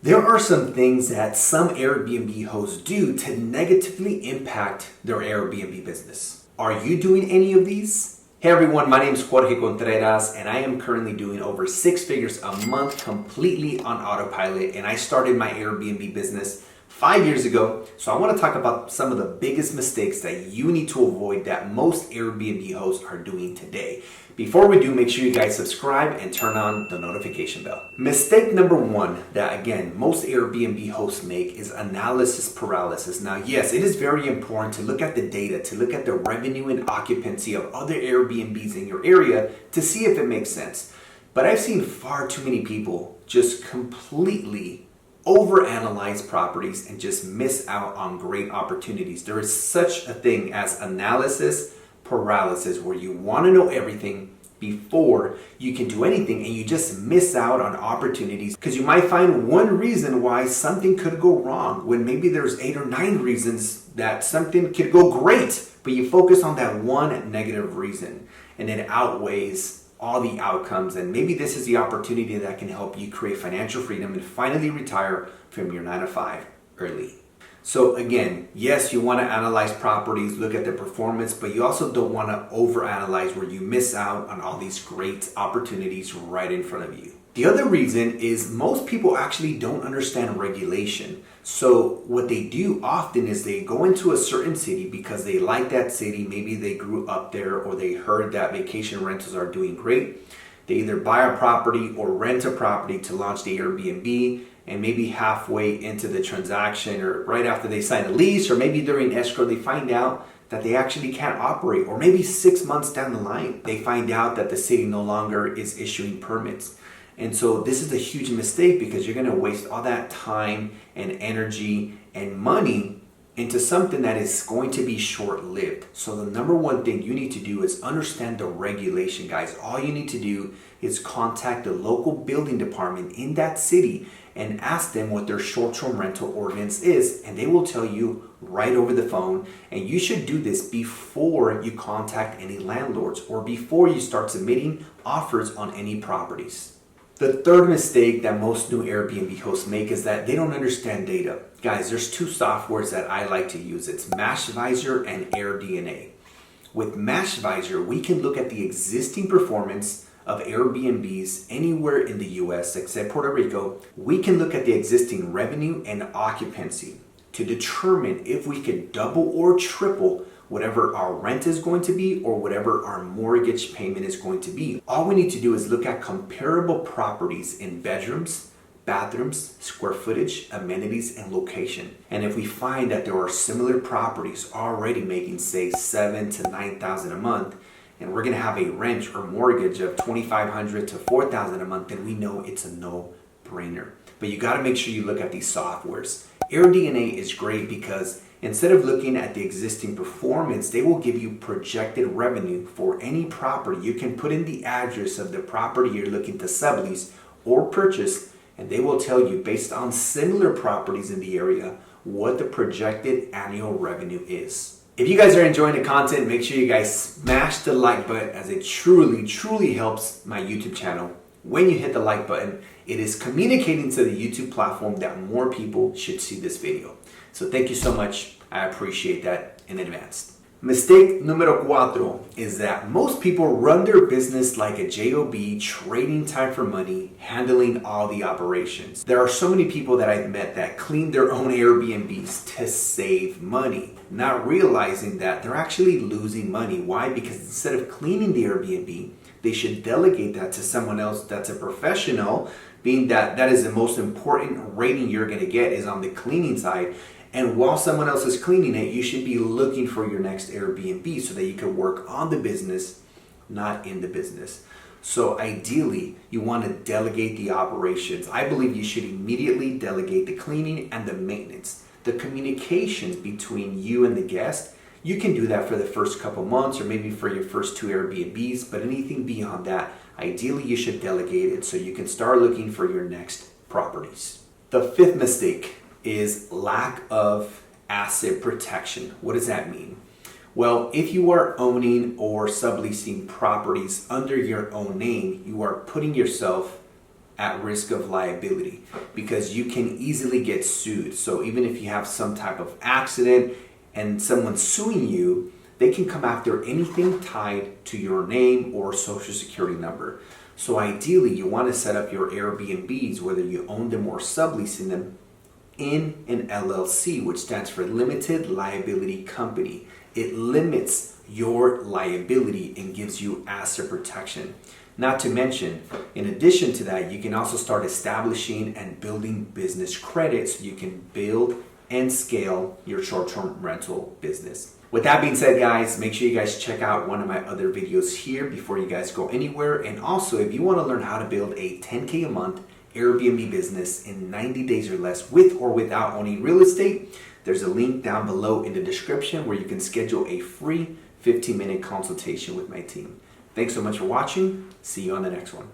There are some things that some Airbnb hosts do to negatively impact their Airbnb business. Are you doing any of these? Hey everyone, my name is Jorge Contreras and I am currently doing over 6 figures a month completely on autopilot, and I started my Airbnb business 5 years ago. So I want to talk about some of the biggest mistakes that you need to avoid that most Airbnb hosts are doing today. Before we do, make sure you guys subscribe and turn on the notification bell. Mistake number one that, again, most Airbnb hosts make is analysis paralysis. Now, yes, it is very important to look at the data, to look at the revenue and occupancy of other Airbnbs in your area to see if it makes sense. But I've seen far too many people just completely overanalyze properties and just miss out on great opportunities. There is such a thing as analysis paralysis, where you want to know everything before you can do anything, and you just miss out on opportunities because you might find one reason why something could go wrong when maybe there's 8 or 9 reasons that something could go great, but you focus on that one negative reason and it outweighs all the outcomes. And maybe this is the opportunity that can help you create financial freedom and finally retire from your 9 to 5 early. So again, yes, you want to analyze properties, look at the performance, but you also don't want to overanalyze where you miss out on all these great opportunities right in front of you. The other reason is most people actually don't understand regulation. So what they do often is they go into a certain city because they like that city. Maybe they grew up there or they heard that vacation rentals are doing great. They either buy a property or rent a property to launch the Airbnb, and maybe halfway into the transaction or right after they sign a lease or maybe during escrow, they find out that they actually can't operate. Or maybe 6 months down the line, they find out that the city no longer is issuing permits. And so this is a huge mistake because you're going to waste all that time and energy and money into something that is going to be short-lived. So the number one thing you need to do is understand the regulation, guys. All you need to do is contact the local building department in that city and ask them what their short-term rental ordinance is, and they will tell you right over the phone. And you should do this before you contact any landlords or before you start submitting offers on any properties. The third mistake that most new Airbnb hosts make is that they don't understand data. Guys, there's 2 softwares that I like to use. It's MashVisor and AirDNA. With MashVisor, we can look at the existing performance of Airbnbs anywhere in the US except Puerto Rico. We can look at the existing revenue and occupancy to determine if we could double or triple whatever our rent is going to be or whatever our mortgage payment is going to be. All we need to do is look at comparable properties in bedrooms, bathrooms, square footage, amenities, and location. And if we find that there are similar properties already making, say, $7,000 to $9,000 a month, and we're gonna have a rent or mortgage of $2,500 to $4,000 a month, then we know it's a no-brainer. But you gotta make sure you look at these softwares. AirDNA is great because instead of looking at the existing performance, they will give you projected revenue for any property. You can put in the address of the property you're looking to sublease or purchase, and they will tell you based on similar properties in the area what the projected annual revenue is. If you guys are enjoying the content, make sure you guys smash the like button, as it truly helps my YouTube channel. When you hit the like button, it is communicating to the YouTube platform that more people should see this video. So thank you so much. I appreciate that in advance. Mistake numero 4 is that most people run their business like a job, trading time for money, handling all the operations. There are so many people that I've met that clean their own Airbnbs to save money, not realizing that they're actually losing money. Why? Because instead of cleaning the Airbnb, they should delegate that to someone else that's a professional, being that is the most important rating you're going to get is on the cleaning side. And while someone else is cleaning it, you should be looking for your next Airbnb so that you can work on the business, not in the business. So ideally, you want to delegate the operations. I believe you should immediately delegate the cleaning and the maintenance. The communications between you and the guest, you can do that for the first couple months or maybe for your first 2 Airbnbs, but anything beyond that, ideally you should delegate it so you can start looking for your next properties. The 5th mistake is lack of asset protection. What does that mean? Well, if you are owning or subleasing properties under your own name, you are putting yourself at risk of liability because you can easily get sued. So even if you have some type of accident and someone's suing you, they can come after anything tied to your name or social security number. So ideally, you want to set up your Airbnbs, whether you own them or subleasing them, in an LLC, which stands for Limited Liability Company. It limits your liability and gives you asset protection. Not to mention, in addition to that, you can also start establishing and building business credit so you can build and scale your short-term rental business. With that being said, guys, make sure you guys check out one of my other videos here before you guys go anywhere. And also, if you want to learn how to build a 10K a month Airbnb business in 90 days or less with or without owning real estate, there's a link down below in the description where you can schedule a free 15-minute consultation with my team. Thanks so much for watching. See you on the next one.